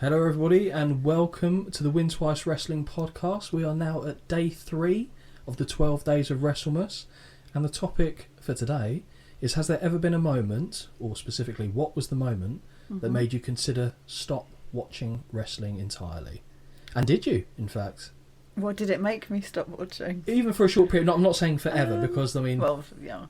Hello everybody and welcome to the Win Twice Wrestling Podcast. We are now at day 3 of the 12 days of WrestleMas, and the topic for today is: has there ever been a moment, or specifically what was the moment, that made you consider stop watching wrestling entirely? And did you, in fact? What did it make me stop watching? Even for a short period. I'm not saying forever, because I mean... Well, yeah.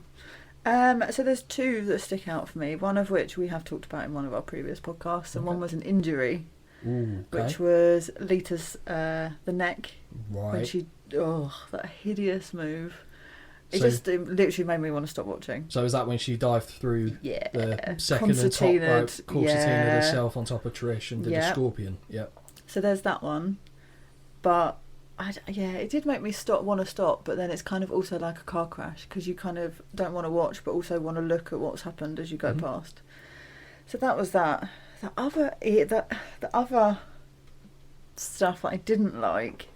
So there's two that stick out for me, one of which we have talked about in one of our previous podcasts, and one was an injury. Ooh, okay. Which was Lita's the neck, right? When she that hideous move. It literally made me want to stop watching. So is that when she dived through the second and top rope, concertinaed herself on top of Trish and did a scorpion? Yep. So there's that one, but it did make me want to stop. But then it's kind of also like a car crash, because you kind of don't want to watch, but also want to look at what's happened as you go past. So that was that. The other stuff that I didn't like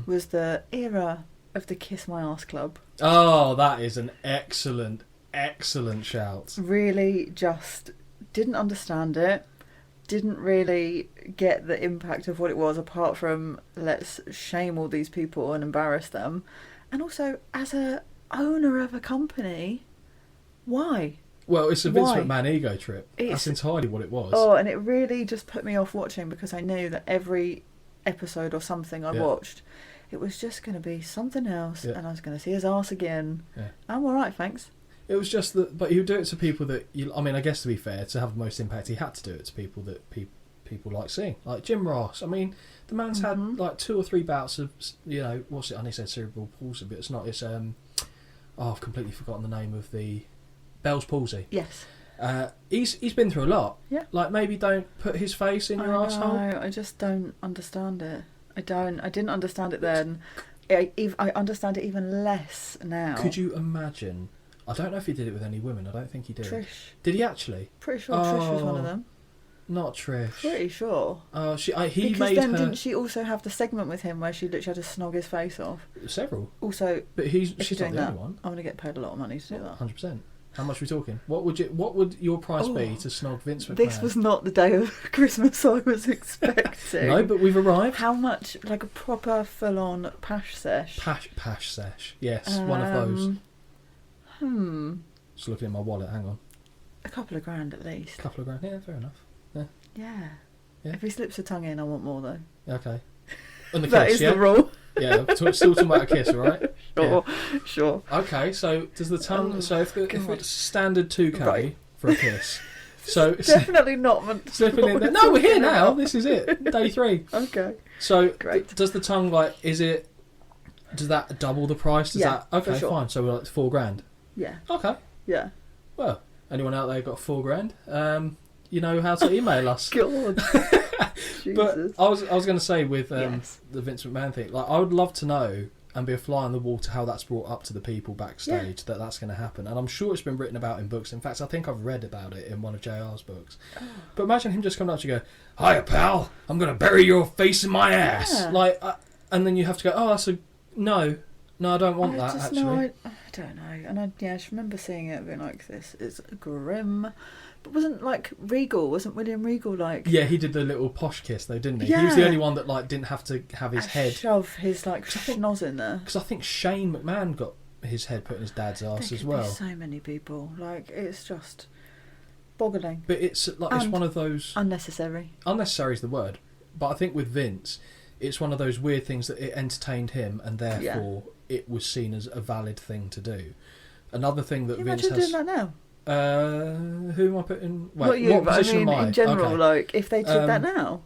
was the era of the Kiss My Ass Club. Oh, that is an excellent shout. Really just didn't understand it. Didn't really get the impact of what it was, apart from let's shame all these people and embarrass them. And also, as a owner of a company, why? Well, it's a Vince McMahon ego trip. That's entirely what it was. Oh, and it really just put me off watching, because I knew that every episode or something I watched, it was just going to be something else, and I was going to see his arse again. Yeah. I'm all right, thanks. It was just that, but he would do it to people that I guess to be fair, to have the most impact, he had to do it to people that people like seeing, like Jim Ross. I mean, the man's had like 2 or 3 bouts of, what's it? I need to say cerebral palsy, but it's not. It's I've completely forgotten the name of the. Bell's palsy. Yes. He's been through a lot. Yeah. Like, maybe don't put his face in your arsehole. I just don't understand it. I didn't understand it then. I understand it even less now. Could you imagine? I don't know if he did it with any women. I don't think he did. Trish. Did he actually? Pretty sure Trish was one of them. Not Trish. Pretty sure. He made her... didn't she also have the segment with him where she literally had to snog his face off? Several. Also, but she's not the only one. I'm going to get paid a lot of money to do that. 100%. How much are we talking? What would your price be to snog Vince McMahon? This was not the day of Christmas I was expecting. No, but we've arrived. How much? Like a proper full-on pash sesh? Pash sesh. Yes, one of those. Just looking at my wallet. Hang on. A couple of grand at least. A couple of grand. Yeah, fair enough. Yeah. If he slips a tongue in, I want more though. Okay. And the kiss, that is the rule. Yeah, still talking about a kiss, all right? Sure. Okay, so does the tongue... if it's standard 2K for a kiss... So definitely not meant slipping in there. No, we're here now. This is it. Day 3. Okay. So great. Does the tongue, does that double the price? Okay, sure. Fine. So we're like $4,000. Yeah. Okay. Yeah. Well, anyone out there got $4,000? You know how to email us. God. But I was going to say with the Vince McMahon thing, I would love to know and be a fly on the wall to how that's brought up to the people backstage that's going to happen. And I'm sure it's been written about in books. In fact, I think I've read about it in one of JR's books. But imagine him just coming up to you and go, "Hiya, pal, I'm going to bury your face in my ass." And then you have to go, that's a... No, I don't want that, actually. No, I don't know. And I just remember seeing it being like, this is grim. But wasn't wasn't William Regal like... Yeah, he did the little posh kiss though, didn't he? Yeah. He was the only one that didn't have to have his head... shove his schnoz in there. Because I think Shane McMahon got his head put in his dad's ass as well. So many people. It's just boggling. But it's it's one of those... Unnecessary. Unnecessary is the word. But I think with Vince, it's one of those weird things that it entertained him, and therefore it was seen as a valid thing to do. Another thing that Vince has... doing that now? Who am I putting? What position am I? In general, if they did that now.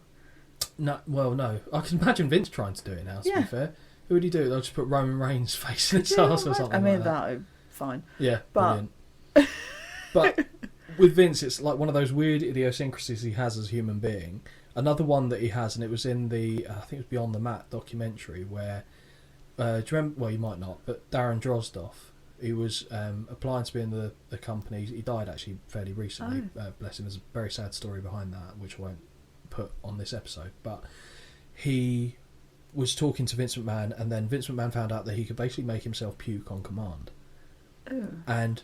No. I can imagine Vince trying to do it now. To be fair, who would he do? They'll just put Roman Reigns' face in his ass or something. I mean, that. Fine. Yeah, brilliant. But with Vince, it's like one of those weird idiosyncrasies he has as a human being. Another one that he has, and it was in the I think it was Beyond the Mat documentary where, do you remember? Well, you might not, but Darren Drozdoff. He was applying to be in the company. He died actually fairly recently. Bless him. There's a very sad story behind that, which I won't put on this episode. But he was talking to Vince McMahon, and then Vince McMahon found out that he could basically make himself puke on command. And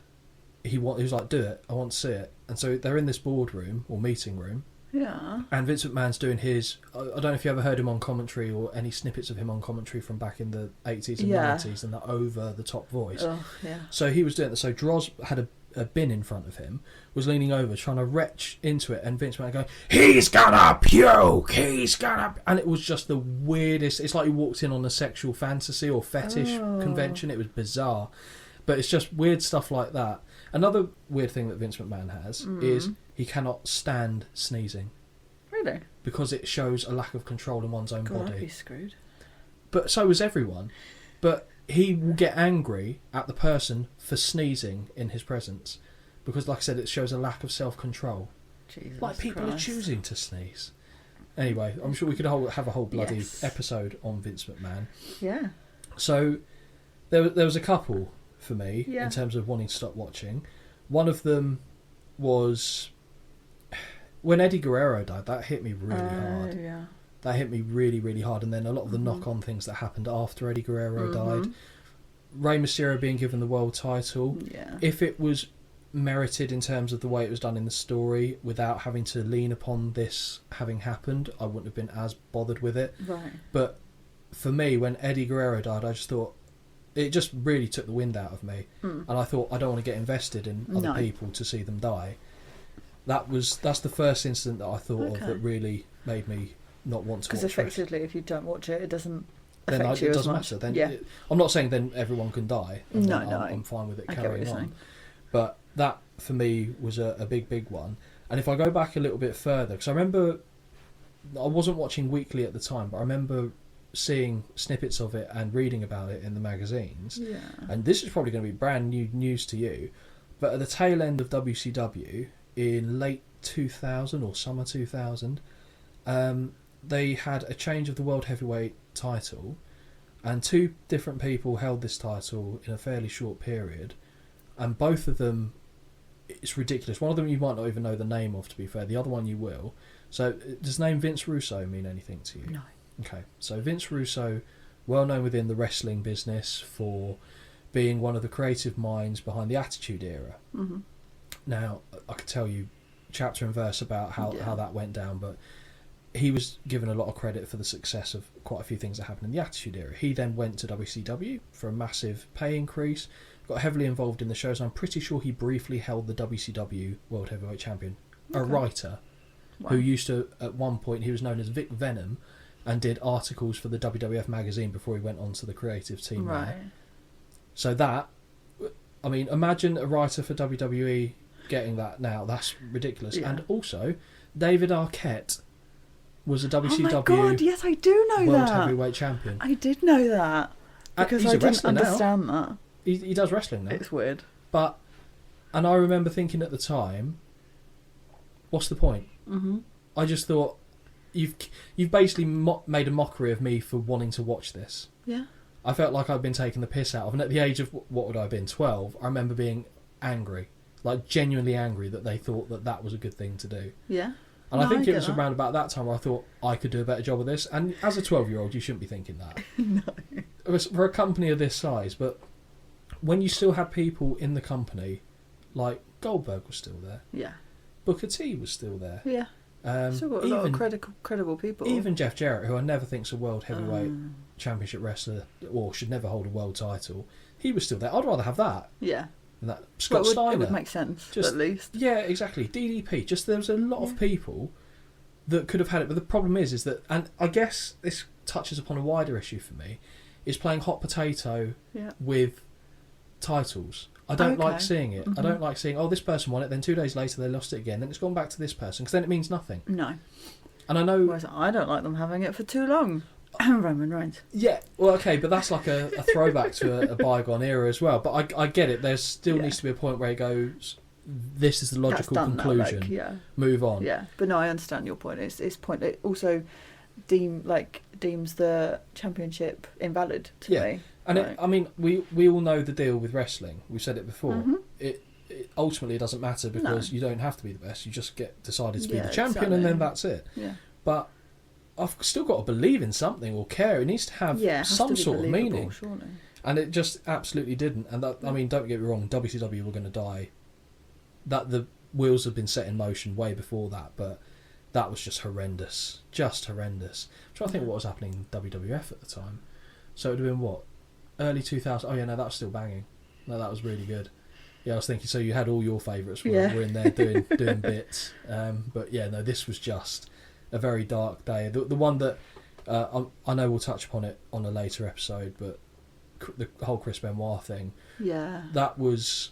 he was like, "Do it. I want to see it." And so they're in this boardroom or meeting room, Yeah. And Vince McMahon's doing his... I don't know if you ever heard him on commentary or any snippets of him on commentary from back in the 80s and 90s and that over-the-top voice. Oh, yeah. So he was doing that. So Droz had a bin in front of him, was leaning over, trying to retch into it, and Vince McMahon going, "He's gonna puke! He's gonna..." And it was just the weirdest... It's like he walked in on a sexual fantasy or fetish convention. It was bizarre. But it's just weird stuff like that. Another weird thing that Vince McMahon has is he cannot stand sneezing. Really? Because it shows a lack of control in one's own body. I'd be screwed. But so is everyone. But he will get angry at the person for sneezing in his presence. Because, like I said, it shows a lack of self-control. Jesus like people Christ. are choosing to sneeze. Anyway, I'm sure we could have a whole bloody episode on Vince McMahon. Yeah. So there was a couple for me in Yeah. terms of wanting to stop watching. One of them was when Eddie Guerrero died. That hit me really hard. Yeah. That hit me really, really hard. And then a lot of the knock-on things that happened after Eddie Guerrero died. Rey Mysterio being given the world title. Yeah. If it was merited in terms of the way it was done in the story, without having to lean upon this having happened, I wouldn't have been as bothered with it. Right. But for me, when Eddie Guerrero died, I just thought it just really took the wind out of me, and I thought I don't want to get invested in other people to see them die. That's the first incident that I thought of that really made me not want to watch. Because effectively, if you don't watch it, it doesn't then affect you it as doesn't much. matter. Then I'm not saying then everyone can die. No, I'm fine with it I get what carrying you're on. saying. But that for me was a big one. And if I go back a little bit further, because I remember I wasn't watching weekly at the time, but I remember seeing snippets of it and reading about it in the magazines. Yeah. And this is probably going to be brand new news to you, but at the tail end of WCW in late 2000 or summer 2000, they had a change of the World Heavyweight title, and two different people held this title in a fairly short period, and both of them, it's ridiculous. One of them you might not even know the name of, to be fair. The other one you will. So does the name Vince Russo mean anything to you? No. Okay, so Vince Russo, well known within the wrestling business for being one of the creative minds behind the Attitude Era. Mm-hmm. Now, I could tell you chapter and verse about how that went down, but he was given a lot of credit for the success of quite a few things that happened in the Attitude Era. He then went to WCW for a massive pay increase, got heavily involved in the shows, and I'm pretty sure he briefly held the WCW World Heavyweight Champion. A writer who used to, at one point, he was known as Vic Venom, and did articles for the WWF magazine before he went on to the creative team there. So that, I mean, imagine a writer for WWE getting that now. That's ridiculous. Yeah. And also, David Arquette was a WCW oh my God, yes, I do know World that. Heavyweight Champion. I did know that. Because I didn't understand that. He does wrestling now. It's weird. But, and I remember thinking at the time, what's the point? Mm-hmm. I just thought, you've basically made a mockery of me for wanting to watch this. Yeah. I felt like I'd been taking the piss out of, and at the age of, what would I have been, 12, I remember being angry, like genuinely angry that they thought that was a good thing to do. Yeah. And I think it was around about that time where I thought I could do a better job of this, and as a 12-year-old you shouldn't be thinking that. No. It was for a company of this size, but when you still had people in the company, like Goldberg was still there. Yeah. Booker T was still there. Yeah. Still got a lot of credible people. Even Jeff Jarrett, who I never think's a world heavyweight championship wrestler or should never hold a world title, he was still there. I'd rather have that. Yeah. Than that. Scott Steiner. It would make sense, at least. Yeah, exactly. DDP. Just there was a lot of people that could have had it, but the problem is that, and I guess this touches upon a wider issue for me, is playing hot potato with titles. I don't like seeing it. I don't like seeing, this person won it, then 2 days later they lost it again, then it's gone back to this person, because then it means nothing. No. And I know... Whereas I don't like them having it for too long. Roman Reigns. Yeah, well, okay, but that's like a throwback to a bygone era as well. But I get it. There still needs to be a point where it goes, this is the logical conclusion. Now, move on. Yeah, but no, I understand your point. It's point. It also deems the championship invalid to me. And I mean, we all know the deal with wrestling. We've said it before. Mm-hmm. It ultimately doesn't matter because you don't have to be the best. You just get decided to be the champion, and then that's it. Yeah. But I've still got to believe in something or care. It needs to have some sort of meaning. Surely. And it just absolutely didn't. And that, I mean, don't get me wrong, WCW were going to die. That the wheels have been set in motion way before that, but that was just horrendous. Just horrendous. I'm trying to think what was happening in WWF at the time. So it would have been what? Early 2000. Oh yeah, no, that was still banging. No, that was really good. Yeah, I was thinking, so you had all your favourites were in there doing bits. But yeah, no, this was just a very dark day. The one that, I know we'll touch upon it on a later episode, but the whole Chris Benoit thing, that was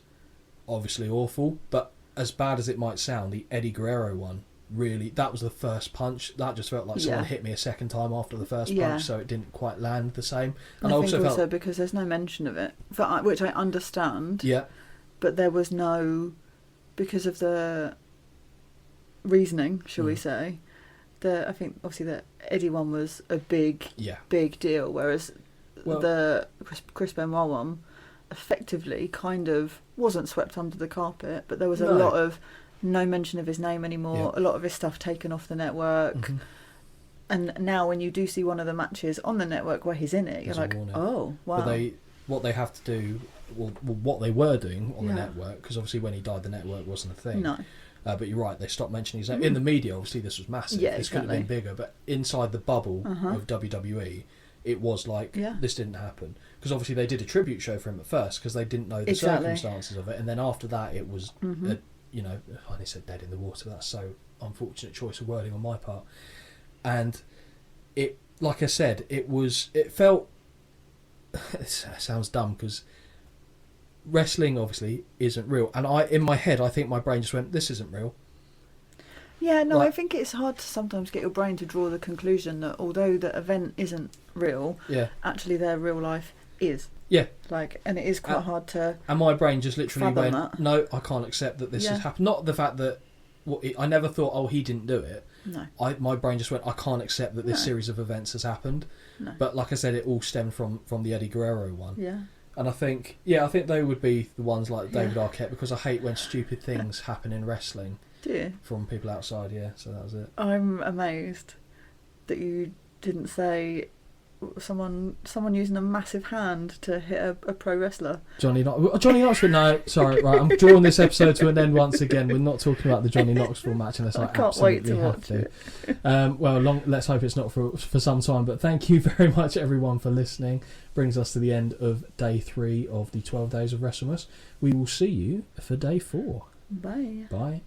obviously awful, but as bad as it might sound, the Eddie Guerrero one, really, that was the first punch. That just felt like someone hit me a second time after the first punch, so it didn't quite land the same. And I think also because there's no mention of it, which I understand. Yeah. But there was no, because of the reasoning, shall we say. I think obviously the Eddie one was a big deal, whereas the Chris Benoit one effectively kind of wasn't swept under the carpet, but there was a lot of no mention of his name anymore, a lot of his stuff taken off the network. And now when you do see one of the matches on the network where he's in it, you're like, oh, wow. But what they have to do, what they were doing on the network, because obviously when he died the network wasn't a thing. No. But you're right, they stopped mentioning his name. In the media, obviously this was massive. This could have been bigger, but inside the bubble of WWE, it was like, this didn't happen. Because obviously they did a tribute show for him at first, because they didn't know the circumstances of it. And then after that, it was, they said dead in the water, but that's so unfortunate choice of wording on my part. And it, like I said, it felt, it sounds dumb, because wrestling obviously isn't real, and in my head I think my brain just went, this isn't real. Yeah, no, I think it's hard to sometimes get your brain to draw the conclusion that although the event isn't real, actually their real life is. Yeah. And it is quite hard to. And my brain just literally went, that. No, I can't accept that this has happened. Not the fact that I never thought, oh, he didn't do it. No. My brain just went, I can't accept that this series of events has happened. No. But like I said, it all stemmed from the Eddie Guerrero one. Yeah. And I think they would be the ones like David Arquette, because I hate when stupid things happen in wrestling. Do you? From people outside, so that was it. I'm amazed that you didn't say someone using a massive hand to hit a pro wrestler. Johnny Knoxville. No, sorry, right. I'm drawing this episode to an end once again. We're not talking about the Johnny Knoxville match unless I can't wait to watch it. Let's hope it's not for some time. But thank you very much, everyone, for listening. Brings us to the end of day 3 of the 12 days of WrestleMas. We will see you for day 4. Bye. Bye.